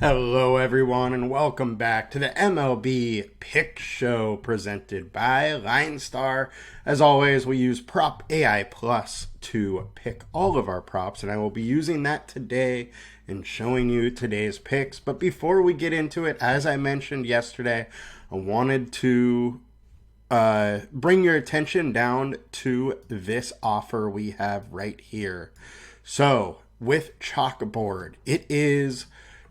Hello, everyone, and welcome back to the MLB Pick Show presented by LineStar. As always, we use Prop AI Plus to pick all of our props, and I will be using that today and showing you today's picks. But before we get into it, as I mentioned yesterday, I wanted to bring your attention down to this offer we have right here. So, with Chalkboard, it is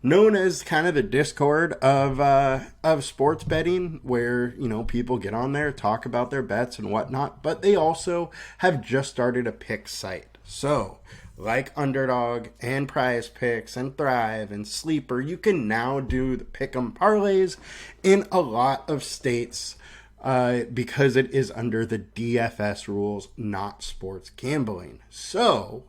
known as kind of the Discord of sports betting, where people get on there, talk about their bets and whatnot. But they also have just started a pick site. So, like Underdog and PrizePicks and Thrive and Sleeper, you can now do the pick'em parlays in a lot of states because it is under the DFS rules, not sports gambling. So,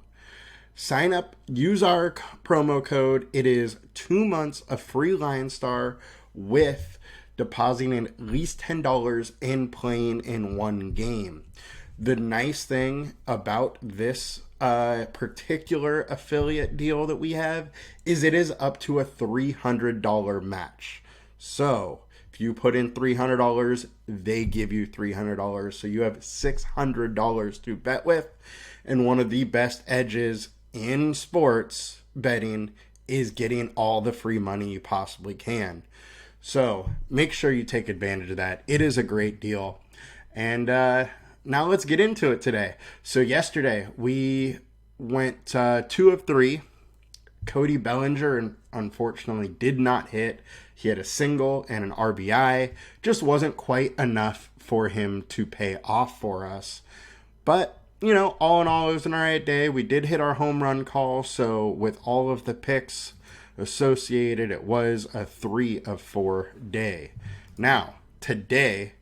sign up, use our promo code. It is 2 months of free LineStar with depositing at least $10 and playing in one game. The nice thing about this particular affiliate deal that we have is it is up to a $300 match. So if you put in $300, they give you $300. So you have $600 to bet with. And one of the best edges in sports betting is getting all the free money you possibly can. So make sure you take advantage of that. It is a great deal. And now let's get into it today. So yesterday we went 2 of 3. Cody Bellinger unfortunately did not hit. He had a single and an RBI. Just wasn't quite enough for him to pay off for us. But all in all, it was an alright day. We did hit our home run call, so with all of the picks associated, it was a 3 of 4 day. Now, today,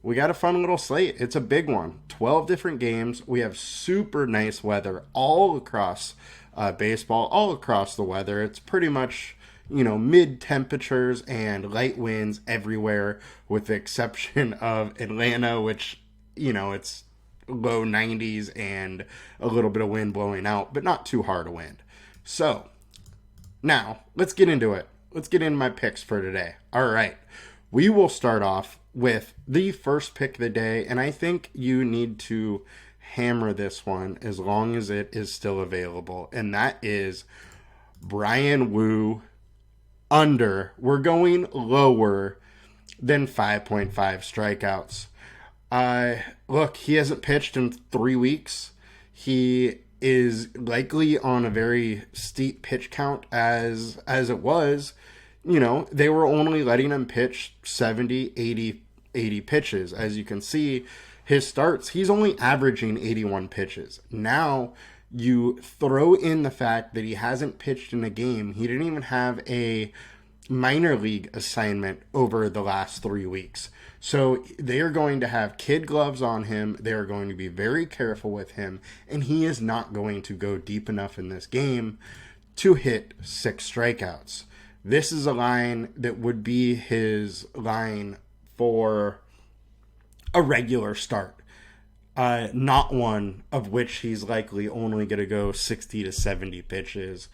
we got a fun little slate. It's a big one. 12 different games. We have super nice weather all across baseball, all across the weather. It's pretty much, mid temperatures and light winds everywhere, with the exception of Atlanta, which, it's low 90s and a little bit of wind blowing out, but not too hard a wind. So, now, let's get into it. Let's get into my picks for today. All right. We will start off with the first pick of the day, and I think you need to hammer this one as long as it is still available, and that is Bryan Woo under. We're going lower than 5.5 strikeouts. Look, he hasn't pitched in 3 weeks. He is likely on a very steep pitch count as it was. They were only letting him pitch 70, 80 pitches. As you can see, his starts, he's only averaging 81 pitches. Now, you throw in the fact that he hasn't pitched in a game. He didn't even have a minor league assignment over the last 3 weeks. So they are going to have kid gloves on him. They are going to be very careful with him. And he is not going to go deep enough in this game to hit 6 strikeouts. This is a line that would be his line for a regular start. Not one of which he's likely only going to go 60 to 70 pitches.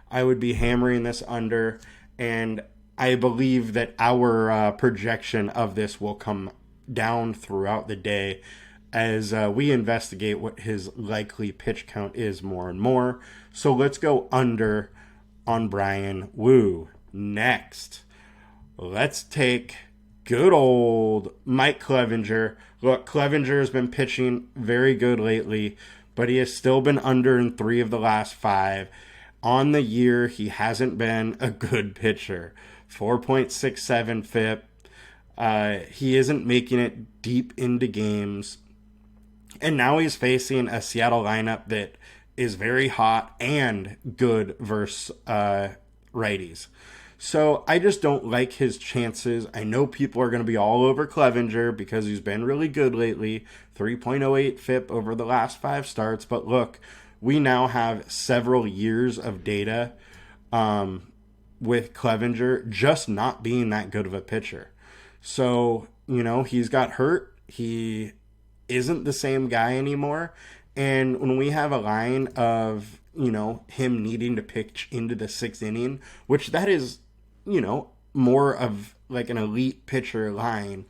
I would be hammering this under, and I believe that our projection of this will come down throughout the day as we investigate what his likely pitch count is more and more. So let's go under on Bryan Woo. Next, let's take good old Mike Clevinger. Look, Clevinger has been pitching very good lately, but he has still been under in 3 of the last 5. On the year, he hasn't been a good pitcher. 4.67 FIP. He isn't making it deep into games. And now he's facing a Seattle lineup that is very hot and good versus righties. So I just don't like his chances. I know people are going to be all over Clevinger because he's been really good lately. 3.08 FIP over the last 5 starts. But look, we now have several years of data with Clevinger just not being that good of a pitcher. So, he's got hurt. He isn't the same guy anymore. And when we have a line of, him needing to pitch into the 6th inning, which that is more of like an elite pitcher line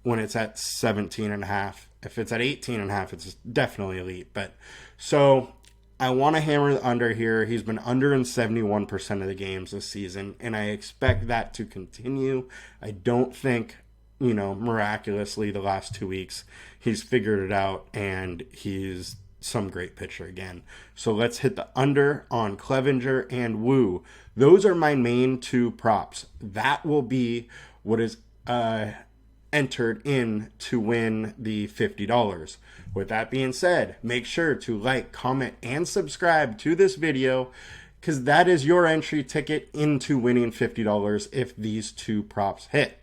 when it's at 17.5. If it's at 18.5, it's definitely elite. But so I want to hammer the under here. He's been under in 71% of the games this season, and I expect that to continue. I don't think, miraculously the last 2 weeks he's figured it out and he's some great pitcher again. So let's hit the under on Clevinger and Woo. Those are my main two props. That will be what is entered in to win the $50. With that being said, make sure to like, comment, and subscribe to this video, because that is your entry ticket into winning $50 if these two props hit.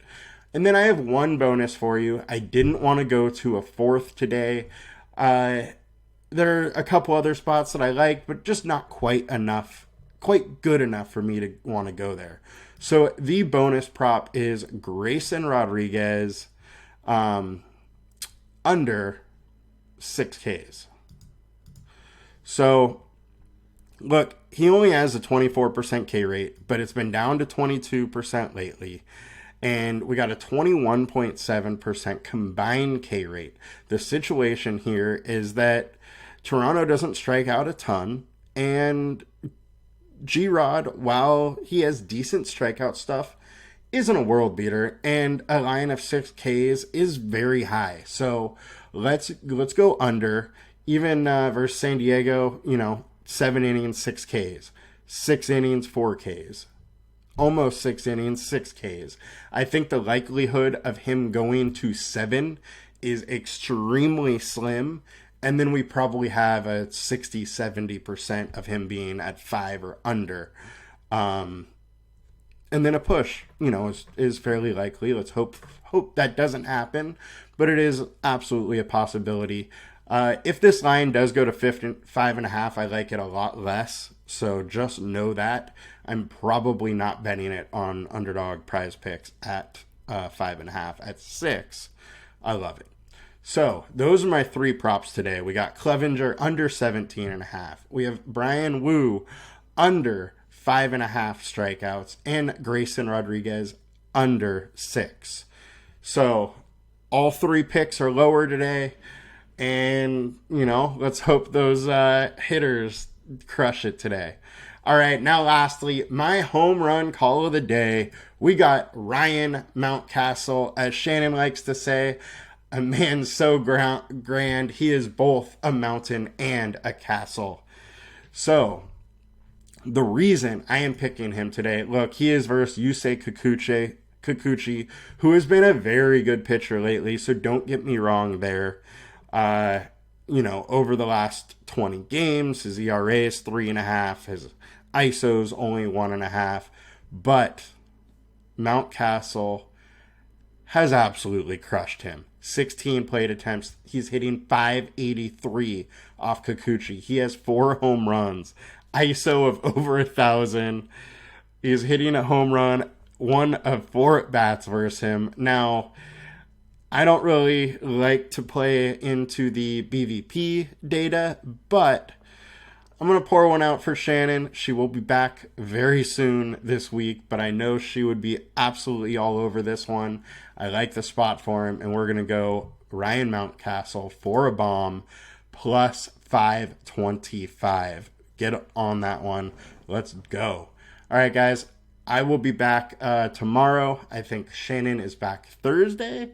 And then I have one bonus for you. I didn't want to go to a fourth today. There are a couple other spots that I like, but just not quite good enough for me to want to go there. So the bonus prop is Grayson Rodriguez under 6Ks. So look, he only has a 24% K rate, but it's been down to 22% lately. And we got a 21.7% combined K rate. The situation here is that Toronto doesn't strike out a ton, and G-Rod, while he has decent strikeout stuff, isn't a world beater, and a line of 6Ks is very high. So let's go under. Even versus San Diego, 7 innings, 6Ks. 6 innings, 4Ks. Almost 6 innings, 6Ks. I think the likelihood of him going to 7 is extremely slim. And then we probably have a 60-70% of him being at 5 or under. And then a push, is fairly likely. Let's hope that doesn't happen. But it is absolutely a possibility. If this line does go to 5.5, I like it a lot less. So just know that. I'm probably not betting it on Underdog PrizePicks at 5.5. At 6, I love it. So those are my three props today. We got Clevinger under 17.5. We have Brian Woo under 5.5 strikeouts, and Grayson Rodriguez under 6. So all three picks are lower today. And, let's hope those hitters crush it today. All right, now lastly, my home run call of the day. We got Ryan Mountcastle, as Shannon likes to say. A man so grand, he is both a mountain and a castle. So, the reason I am picking him today, look, he is versus Yusei Kikuchi, who has been a very good pitcher lately, so don't get me wrong there. Over the last 20 games, his ERA is 3.5, his ISO's only 1.5, but Mountcastle has absolutely crushed him. 16 plate attempts. He's hitting .583 off Kikuchi. He has 4 home runs. ISO of over 1,000. He's hitting a home run 1 of 4 at-bats versus him. Now, I don't really like to play into the BVP data, but I'm going to pour one out for Shannon. She will be back very soon this week, but I know she would be absolutely all over this one. I like the spot for him, and we're going to go Ryan Mountcastle for a bomb plus 525. Get on that one. Let's go. All right, guys. I will be back tomorrow. I think Shannon is back Thursday.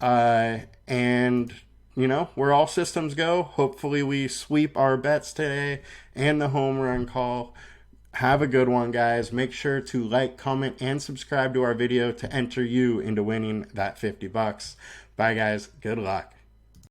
And where all systems go. Hopefully we sweep our bets today and the home run call. Have a good one, guys. Make sure to like, comment, and subscribe to our video to enter you into winning that $50. Bye, guys. Good luck.